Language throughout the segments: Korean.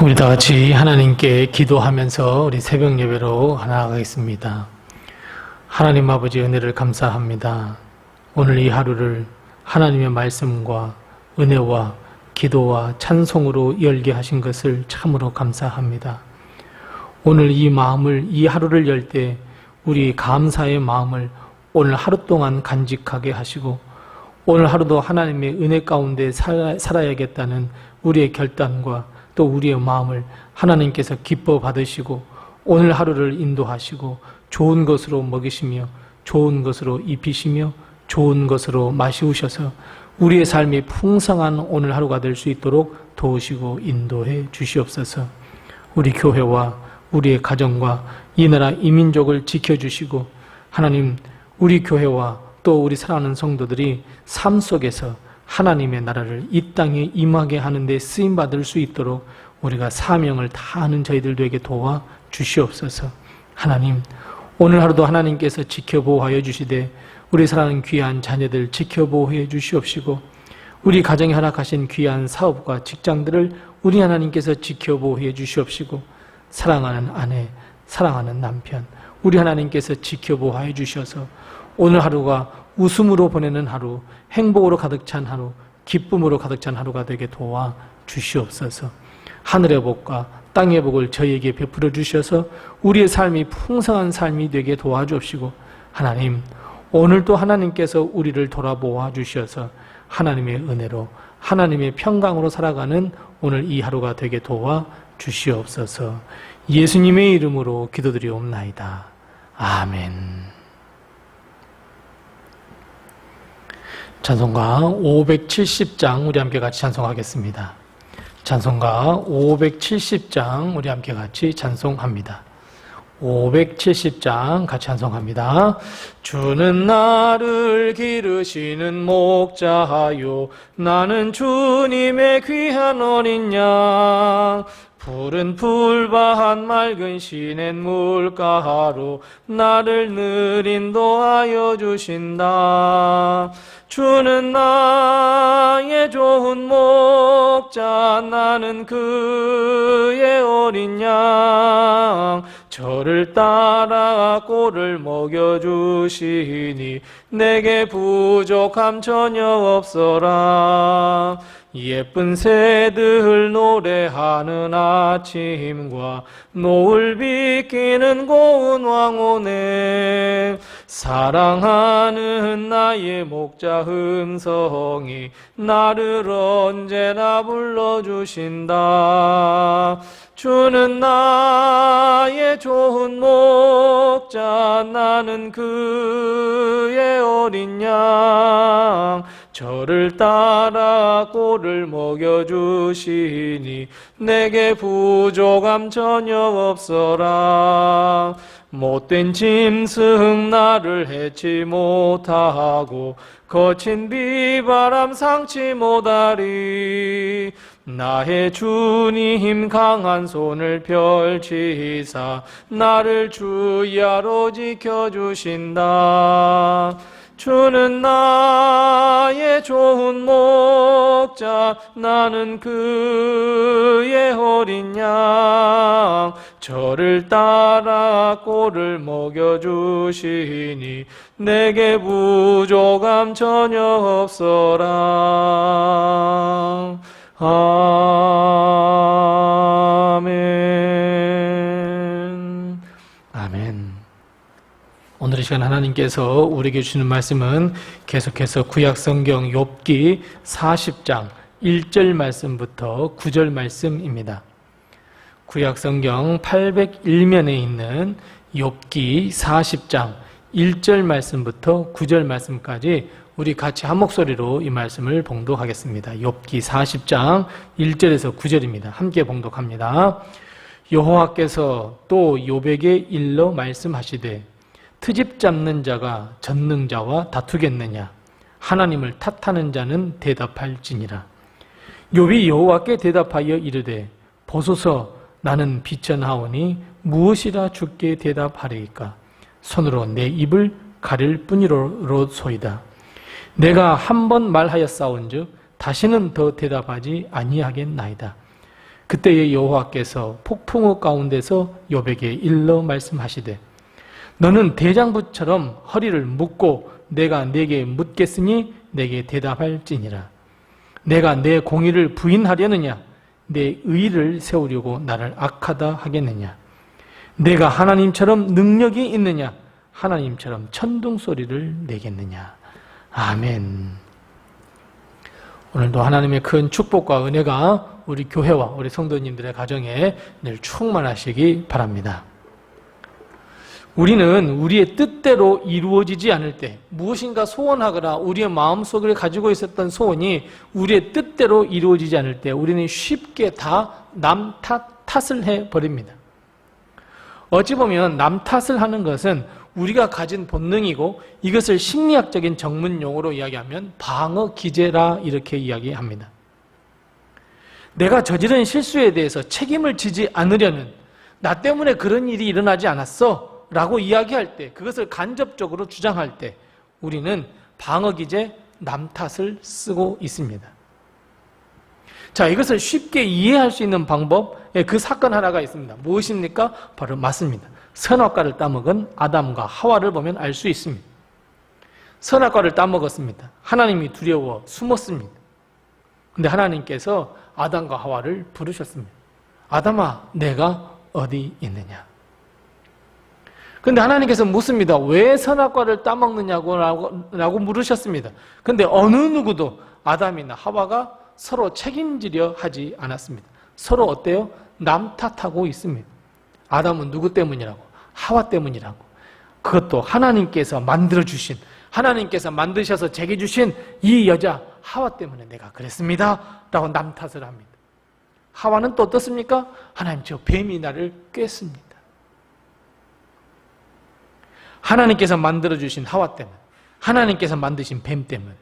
우리 다 같이 하나님께 기도하면서 우리 새벽 예배로 나아가겠습니다. 하나님 아버지 은혜를 감사합니다. 오늘 이 하루를 하나님의 말씀과 은혜와 기도와 찬송으로 열게 하신 것을 참으로 감사합니다. 오늘 이 하루를 열 때 우리 감사의 마음을 오늘 하루 동안 간직하게 하시고 오늘 하루도 하나님의 은혜 가운데 살아야겠다는 우리의 결단과 또 우리의 마음을 하나님께서 기뻐 받으시고 오늘 하루를 인도하시고 좋은 것으로 먹이시며 좋은 것으로 입히시며 좋은 것으로 마시우셔서 우리의 삶이 풍성한 오늘 하루가 될 수 있도록 도우시고 인도해 주시옵소서. 우리 교회와 우리의 가정과 이 나라 이민족을 지켜주시고 하나님 우리 교회와 또 우리 사랑하는 성도들이 삶 속에서 하나님의 나라를 이 땅에 임하게 하는 데 쓰임받을 수 있도록 우리가 사명을 다하는 저희들 되게 도와 주시옵소서. 하나님 오늘 하루도 하나님께서 지켜보호하여 주시되 우리 사랑하는 귀한 자녀들 지켜보호해 주시옵시고 우리 가정에 허락하신 귀한 사업과 직장들을 우리 하나님께서 지켜보호해 주시옵시고 사랑하는 아내, 사랑하는 남편 우리 하나님께서 지켜보호해 주셔서 오늘 하루가 웃음으로 보내는 하루, 행복으로 가득 찬 하루, 기쁨으로 가득 찬 하루가 되게 도와 주시옵소서. 하늘의 복과 땅의 복을 저희에게 베풀어 주셔서 우리의 삶이 풍성한 삶이 되게 도와주옵시고 하나님 오늘도 하나님께서 우리를 돌아보아 주셔서 하나님의 은혜로 하나님의 평강으로 살아가는 오늘 이 하루가 되게 도와 주시옵소서. 예수님의 이름으로 기도드리옵나이다. 아멘. 찬송가 570장 우리 함께 같이 찬송하겠습니다. 찬송가 570장 우리 함께 같이 찬송합니다. 570장 같이 찬송합니다. 주는 나를 기르시는 목자요 나는 주님의 귀한 어린 양 푸른 풀밭 맑은 시냇 물가로 나를 늘 인도하여 주신다. 주는 나의 좋은 목자 나는 그의 어린 양 저를 따라 꼴을 먹여주시니 내게 부족함 전혀 없어라. 예쁜 새들 노래하는 아침과 노을 비키는 고운 황혼에 사랑하는 나의 목자 음성이 나를 언제나 불러주신다. 주는 나의 좋은 목자 나는 그의 어린 양 저를 따라 꼴을 먹여주시니 내게 부족함 전혀 없어라. 못된 짐승 나를 해치 못하고 거친 비바람 상치 못하리. 나의 주님 강한 손을 펼치사 나를 주야로 지켜주신다. 주는 나의 좋은 목자 나는 그의 어린 양 저를 따라 꼴을 먹여주시니 내게 부족함 전혀 없어라. 아멘. 아멘. 오늘 이 시간 하나님께서 우리에게 주시는 말씀은 계속해서 구약성경 욥기 40장 1절 말씀부터 9절 말씀입니다. 구약성경 801면에 있는 욥기 40장 1절 말씀부터 9절 말씀까지 우리 같이 한 목소리로 이 말씀을 봉독하겠습니다. 욥기 40장 1절에서 9절입니다. 함께 봉독합니다. 여호와께서 또 욥에게 일러 말씀하시되 트집 잡는 자가 전능자와 다투겠느냐? 하나님을 탓하는 자는 대답할지니라. 욥이 여호와께 대답하여 이르되 보소서 나는 비천하오니 무엇이라 주께 대답하리이까? 손으로 내 입을 가릴 뿐이로소이다. 내가 한 번 말하였사온즉 다시는 더 대답하지 아니하겠나이다. 그때의 여호와께서 폭풍우 가운데서 욥에게 일러 말씀하시되 너는 대장부처럼 허리를 묶고 내가 네게 묻겠으니 내게 대답할지니라. 내가 내 공의를 부인하려느냐? 내 의를 세우려고 나를 악하다 하겠느냐? 내가 하나님처럼 능력이 있느냐? 하나님처럼 천둥 소리를 내겠느냐? 아멘. 오늘도 하나님의 큰 축복과 은혜가 우리 교회와 우리 성도님들의 가정에 늘 충만하시기 바랍니다. 우리는 우리의 뜻대로 이루어지지 않을 때, 무엇인가 소원하거나 우리의 마음속에 가지고 있었던 소원이 우리의 뜻대로 이루어지지 않을 때 우리는 쉽게 다 남 탓을 해버립니다. 어찌 보면 남 탓을 하는 것은 우리가 가진 본능이고 이것을 심리학적인 전문용어로 이야기하면 방어 기제라 이렇게 이야기합니다. 내가 저지른 실수에 대해서 책임을 지지 않으려는, 나 때문에 그런 일이 일어나지 않았어 라고 이야기할 때, 그것을 간접적으로 주장할 때 우리는 방어 기제 남 탓을 쓰고 있습니다. 자, 이것을 쉽게 이해할 수 있는 방법, 그 사건 하나가 있습니다. 무엇입니까? 바로 맞습니다. 선악과를 따먹은 아담과 하와를 보면 알 수 있습니다. 선악과를 따먹었습니다. 하나님이 두려워 숨었습니다. 근데 하나님께서 아담과 하와를 부르셨습니다. 아담아, 내가 어디 있느냐? 근데 하나님께서 묻습니다. 왜 선악과를 따먹느냐고 물으셨습니다. 근데 어느 누구도 아담이나 하와가 서로 책임지려 하지 않았습니다. 서로 어때요? 남 탓하고 있습니다. 아담은 누구 때문이라고? 하와 때문이라고. 그것도 하나님께서 만들어주신, 하나님께서 만드셔서 제게 주신 이 여자 하와 때문에 내가 그랬습니다 라고 남 탓을 합니다. 하와는 또 어떻습니까? 하나님, 저 뱀이 나를 꿰습니다. 하나님께서 만들어주신 하와 때문에, 하나님께서 만드신 뱀 때문에.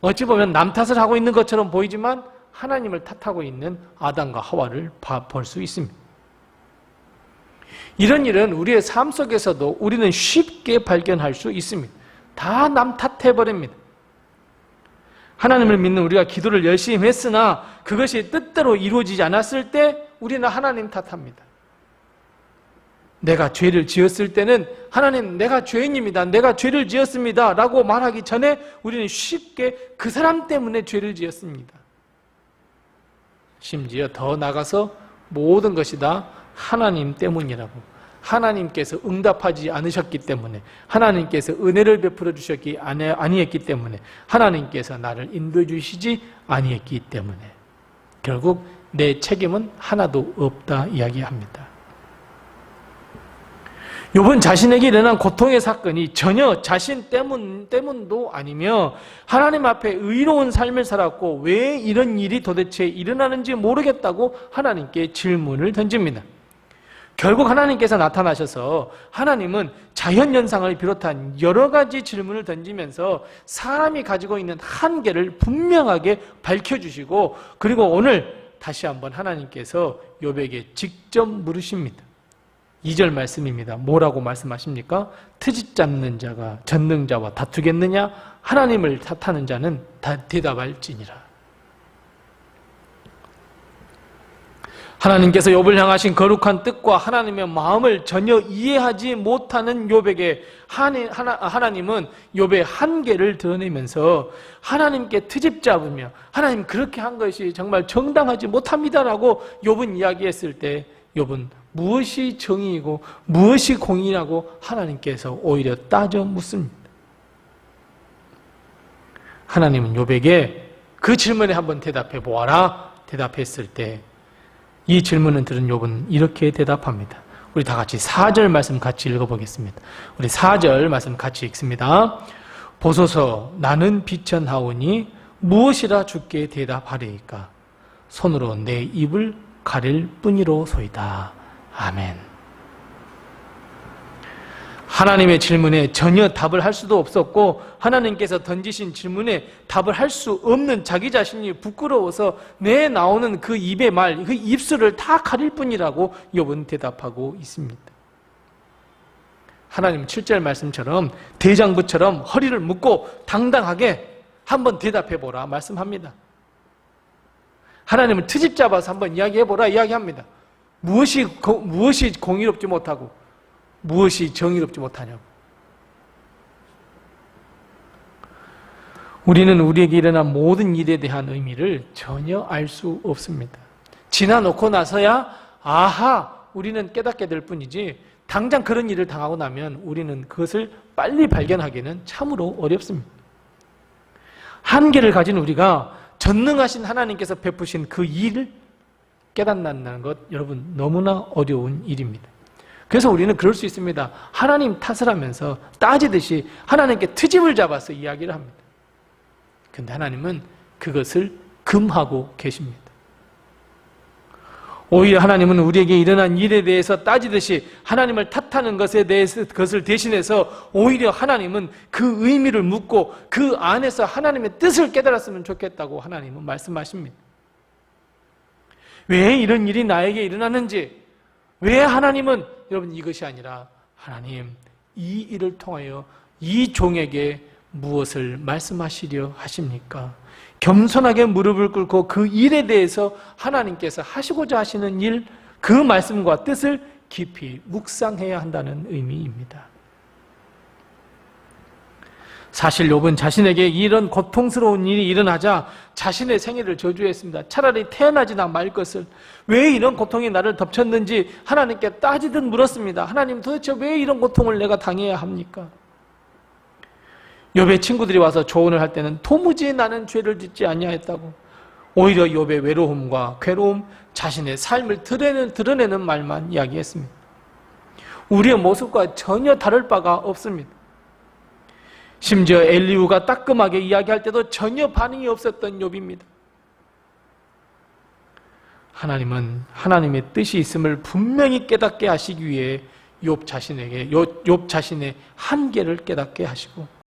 어찌 보면 남 탓을 하고 있는 것처럼 보이지만 하나님을 탓하고 있는 아담과 하와를 볼 수 있습니다. 이런 일은 우리의 삶 속에서도 우리는 쉽게 발견할 수 있습니다. 다 남 탓해버립니다. 하나님을 믿는 우리가 기도를 열심히 했으나 그것이 뜻대로 이루어지지 않았을 때 우리는 하나님 탓합니다. 내가 죄를 지었을 때는 하나님, 내가 죄인입니다. 내가 죄를 지었습니다 라고 말하기 전에 우리는 쉽게 그 사람 때문에 죄를 지었습니다. 심지어 더 나가서 모든 것이 다 하나님 때문이라고, 하나님께서 응답하지 않으셨기 때문에, 하나님께서 은혜를 베풀어 주셨기 아니했기 때문에, 하나님께서 나를 인도해 주시지 아니했기 때문에 결국 내 책임은 하나도 없다 이야기합니다. 욥은 자신에게 일어난 고통의 사건이 전혀 자신 때문도 아니며 하나님 앞에 의로운 삶을 살았고 왜 이런 일이 도대체 일어나는지 모르겠다고 하나님께 질문을 던집니다. 결국 하나님께서 나타나셔서 하나님은 자연현상을 비롯한 여러 가지 질문을 던지면서 사람이 가지고 있는 한계를 분명하게 밝혀주시고, 그리고 오늘 다시 한번 하나님께서 욥에게 직접 물으십니다. 2절 말씀입니다. 뭐라고 말씀하십니까? 트집 잡는 자가 전능자와 다투겠느냐? 하나님을 탓하는 자는 다 대답할지니라. 하나님께서 욥을 향하신 거룩한 뜻과 하나님의 마음을 전혀 이해하지 못하는 욥에게 하나님은 욥의 한계를 드러내면서 하나님께 트집 잡으며 하나님 그렇게 한 것이 정말 정당하지 못합니다라고 욥은 이야기했을 때 욥은 무엇이 정의이고 무엇이 공의라고 하나님께서 오히려 따져 묻습니다. 하나님은 욥에게 그 질문에 한번 대답해 보아라 대답했을 때 이 질문을 들은 욥은 이렇게 대답합니다. 우리 다 같이 4절 말씀 같이 읽어보겠습니다. 우리 4절 말씀 같이 읽습니다. 보소서, 나는 비천하오니 무엇이라 주께 대답하리이까? 손으로 내 입을 가릴 뿐이로소이다. 아멘. 하나님의 질문에 전혀 답을 할 수도 없었고 하나님께서 던지신 질문에 답을 할 수 없는 자기 자신이 부끄러워서 내 나오는 그 입의 말, 그 입술을 다 가릴 뿐이라고 욥은 대답하고 있습니다. 하나님 7절 말씀처럼 대장부처럼 허리를 묶고 당당하게 한번 대답해보라 말씀합니다. 하나님을 트집 잡아서 한번 이야기해보라 이야기합니다. 무엇이 공의롭지 못하고 무엇이 정의롭지 못하냐고. 우리는 우리에게 일어난 모든 일에 대한 의미를 전혀 알 수 없습니다. 지나놓고 나서야 아하 우리는 깨닫게 될 뿐이지 당장 그런 일을 당하고 나면 우리는 그것을 빨리 발견하기는 참으로 어렵습니다. 한계를 가진 우리가 전능하신 하나님께서 베푸신 그 일을 깨닫는다는 것 여러분 너무나 어려운 일입니다. 그래서 우리는 그럴 수 있습니다. 하나님 탓을 하면서 따지듯이 하나님께 트집을 잡아서 이야기를 합니다. 그런데 하나님은 그것을 금하고 계십니다. 오히려 하나님은 우리에게 일어난 일에 대해서 따지듯이 하나님을 탓하는 것에 대해서 그것을 대신해서 오히려 하나님은 그 의미를 묻고 그 안에서 하나님의 뜻을 깨달았으면 좋겠다고 하나님은 말씀하십니다. 왜 이런 일이 나에게 일어나는지, 왜 하나님은 여러분 이것이 아니라 하나님 이 일을 통하여 이 종에게 무엇을 말씀하시려 하십니까? 겸손하게 무릎을 꿇고 그 일에 대해서 하나님께서 하시고자 하시는 일, 그 말씀과 뜻을 깊이 묵상해야 한다는 의미입니다. 사실 욥은 자신에게 이런 고통스러운 일이 일어나자 자신의 생애를 저주했습니다. 차라리 태어나지나 말 것을, 왜 이런 고통이 나를 덮쳤는지 하나님께 따지듯 물었습니다. 하나님 도대체 왜 이런 고통을 내가 당해야 합니까? 욥의 친구들이 와서 조언을 할 때는 도무지 나는 죄를 짓지 아니하였다고, 오히려 욥의 외로움과 괴로움, 자신의 삶을 드러내는 말만 이야기했습니다. 우리의 모습과 전혀 다를 바가 없습니다. 심지어 엘리후가 따끔하게 이야기할 때도 전혀 반응이 없었던 욥입니다. 하나님은 하나님의 뜻이 있음을 분명히 깨닫게 하시기 위해 욥 자신의 한계를 깨닫게 하시고,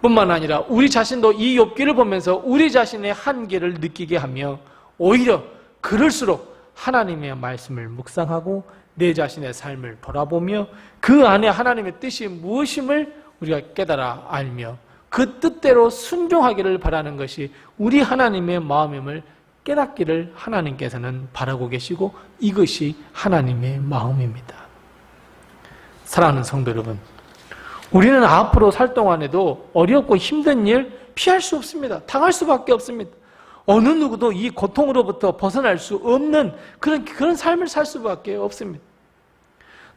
뿐만 아니라 우리 자신도 이 욥기를 보면서 우리 자신의 한계를 느끼게 하며 오히려 그럴수록 하나님의 말씀을 묵상하고 내 자신의 삶을 돌아보며 그 안에 하나님의 뜻이 무엇임을 우리가 깨달아 알며 그 뜻대로 순종하기를 바라는 것이 우리 하나님의 마음임을 깨닫기를 하나님께서는 바라고 계시고 이것이 하나님의 마음입니다. 사랑하는 성도 여러분, 우리는 앞으로 살 동안에도 어렵고 힘든 일 피할 수 없습니다. 당할 수밖에 없습니다. 어느 누구도 이 고통으로부터 벗어날 수 없는 그런 삶을 살 수밖에 없습니다.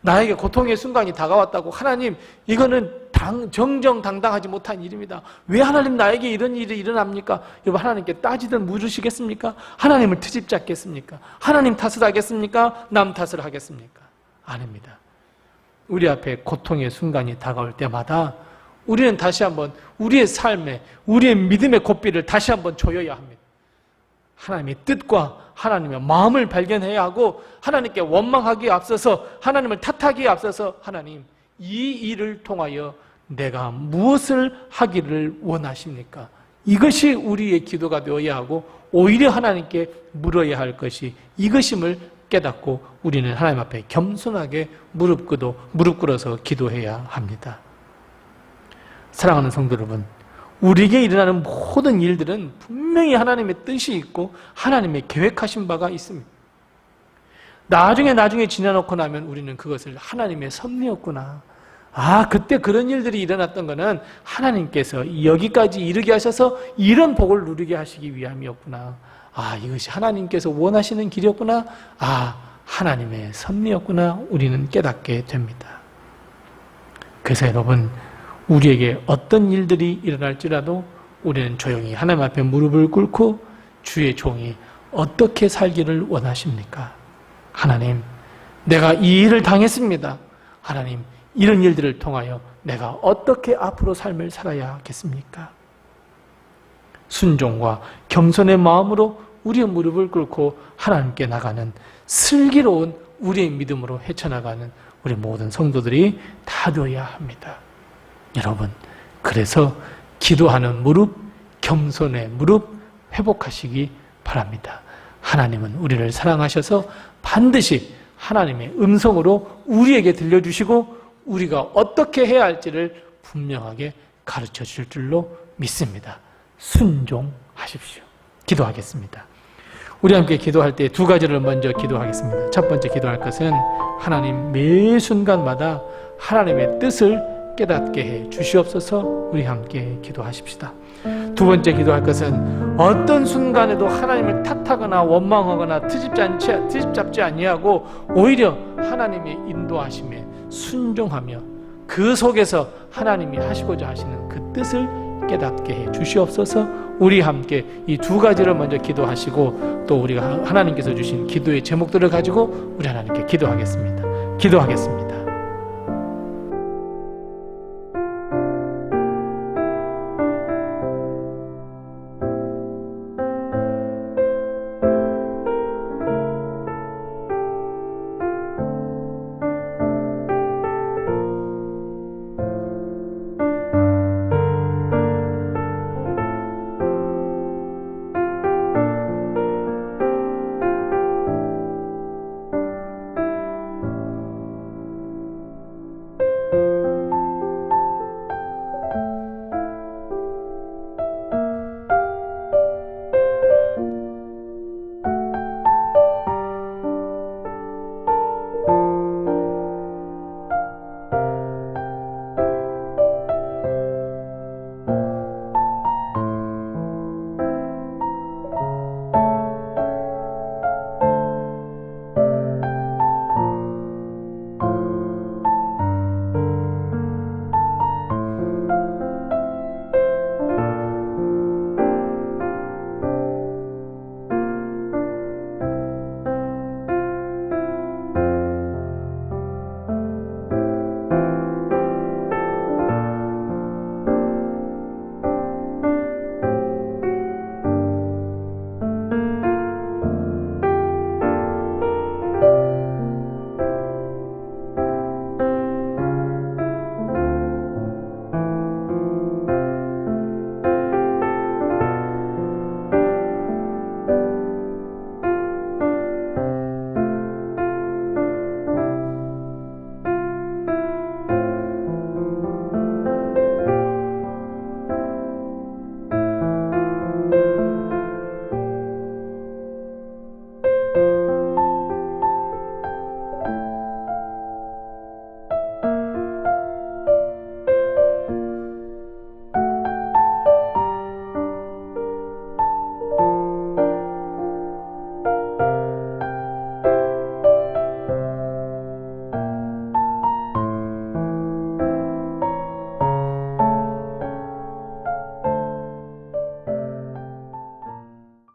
나에게 고통의 순간이 다가왔다고 하나님 이거는 정정당당하지 못한 일입니다. 왜 하나님 나에게 이런 일이 일어납니까? 여러분 하나님께 따지듯 물으시겠습니까? 하나님을 트집 잡겠습니까? 하나님 탓을 하겠습니까? 남 탓을 하겠습니까? 아닙니다. 우리 앞에 고통의 순간이 다가올 때마다 우리는 다시 한번 우리의 삶에 우리의 믿음의 고삐를 다시 한번 조여야 합니다. 하나님의 뜻과 하나님의 마음을 발견해야 하고 하나님께 원망하기에 앞서서 하나님을 탓하기에 앞서서 하나님 이 일을 통하여 내가 무엇을 하기를 원하십니까? 이것이 우리의 기도가 되어야 하고 오히려 하나님께 물어야 할 것이 이것임을 깨닫고 우리는 하나님 앞에 겸손하게 무릎 꿇어서 기도해야 합니다. 사랑하는 성도 여러분, 우리에게 일어나는 모든 일들은 분명히 하나님의 뜻이 있고 하나님의 계획하신 바가 있습니다. 나중에 지나놓고 나면 우리는 그것을 하나님의 섭리였구나. 그때 그런 일들이 일어났던 것은 하나님께서 여기까지 이르게 하셔서 이런 복을 누리게 하시기 위함이었구나. 이것이 하나님께서 원하시는 길이었구나. 하나님의 섭리였구나. 우리는 깨닫게 됩니다. 그래서 여러분, 우리에게 어떤 일들이 일어날지라도 우리는 조용히 하나님 앞에 무릎을 꿇고 주의 종이 어떻게 살기를 원하십니까? 하나님, 내가 이 일을 당했습니다. 하나님, 이런 일들을 통하여 내가 어떻게 앞으로 삶을 살아야 하겠습니까? 순종과 겸손의 마음으로 우리의 무릎을 꿇고 하나님께 나가는 슬기로운 우리의 믿음으로 헤쳐나가는 우리 모든 성도들이 다 되어야 합니다. 여러분, 그래서 기도하는 무릎, 겸손의 무릎 회복하시기 바랍니다. 하나님은 우리를 사랑하셔서 반드시 하나님의 음성으로 우리에게 들려주시고 우리가 어떻게 해야 할지를 분명하게 가르쳐 주실 줄로 믿습니다. 순종하십시오. 기도하겠습니다. 우리 함께 기도할 때 두 가지를 먼저 기도하겠습니다. 첫 번째 기도할 것은 하나님 매 순간마다 하나님의 뜻을 깨닫게 해 주시옵소서. 우리 함께 기도하십시다. 두 번째 기도할 것은 어떤 순간에도 하나님을 탓하거나 원망하거나 트집잡지 아니하고 오히려 하나님의 인도하심에 순종하며 그 속에서 하나님이 하시고자 하시는 그 뜻을 깨닫게 해 주시옵소서. 우리 함께 이 두 가지를 먼저 기도하시고 또 우리가 하나님께서 주신 기도의 제목들을 가지고 우리 하나님께 기도하겠습니다.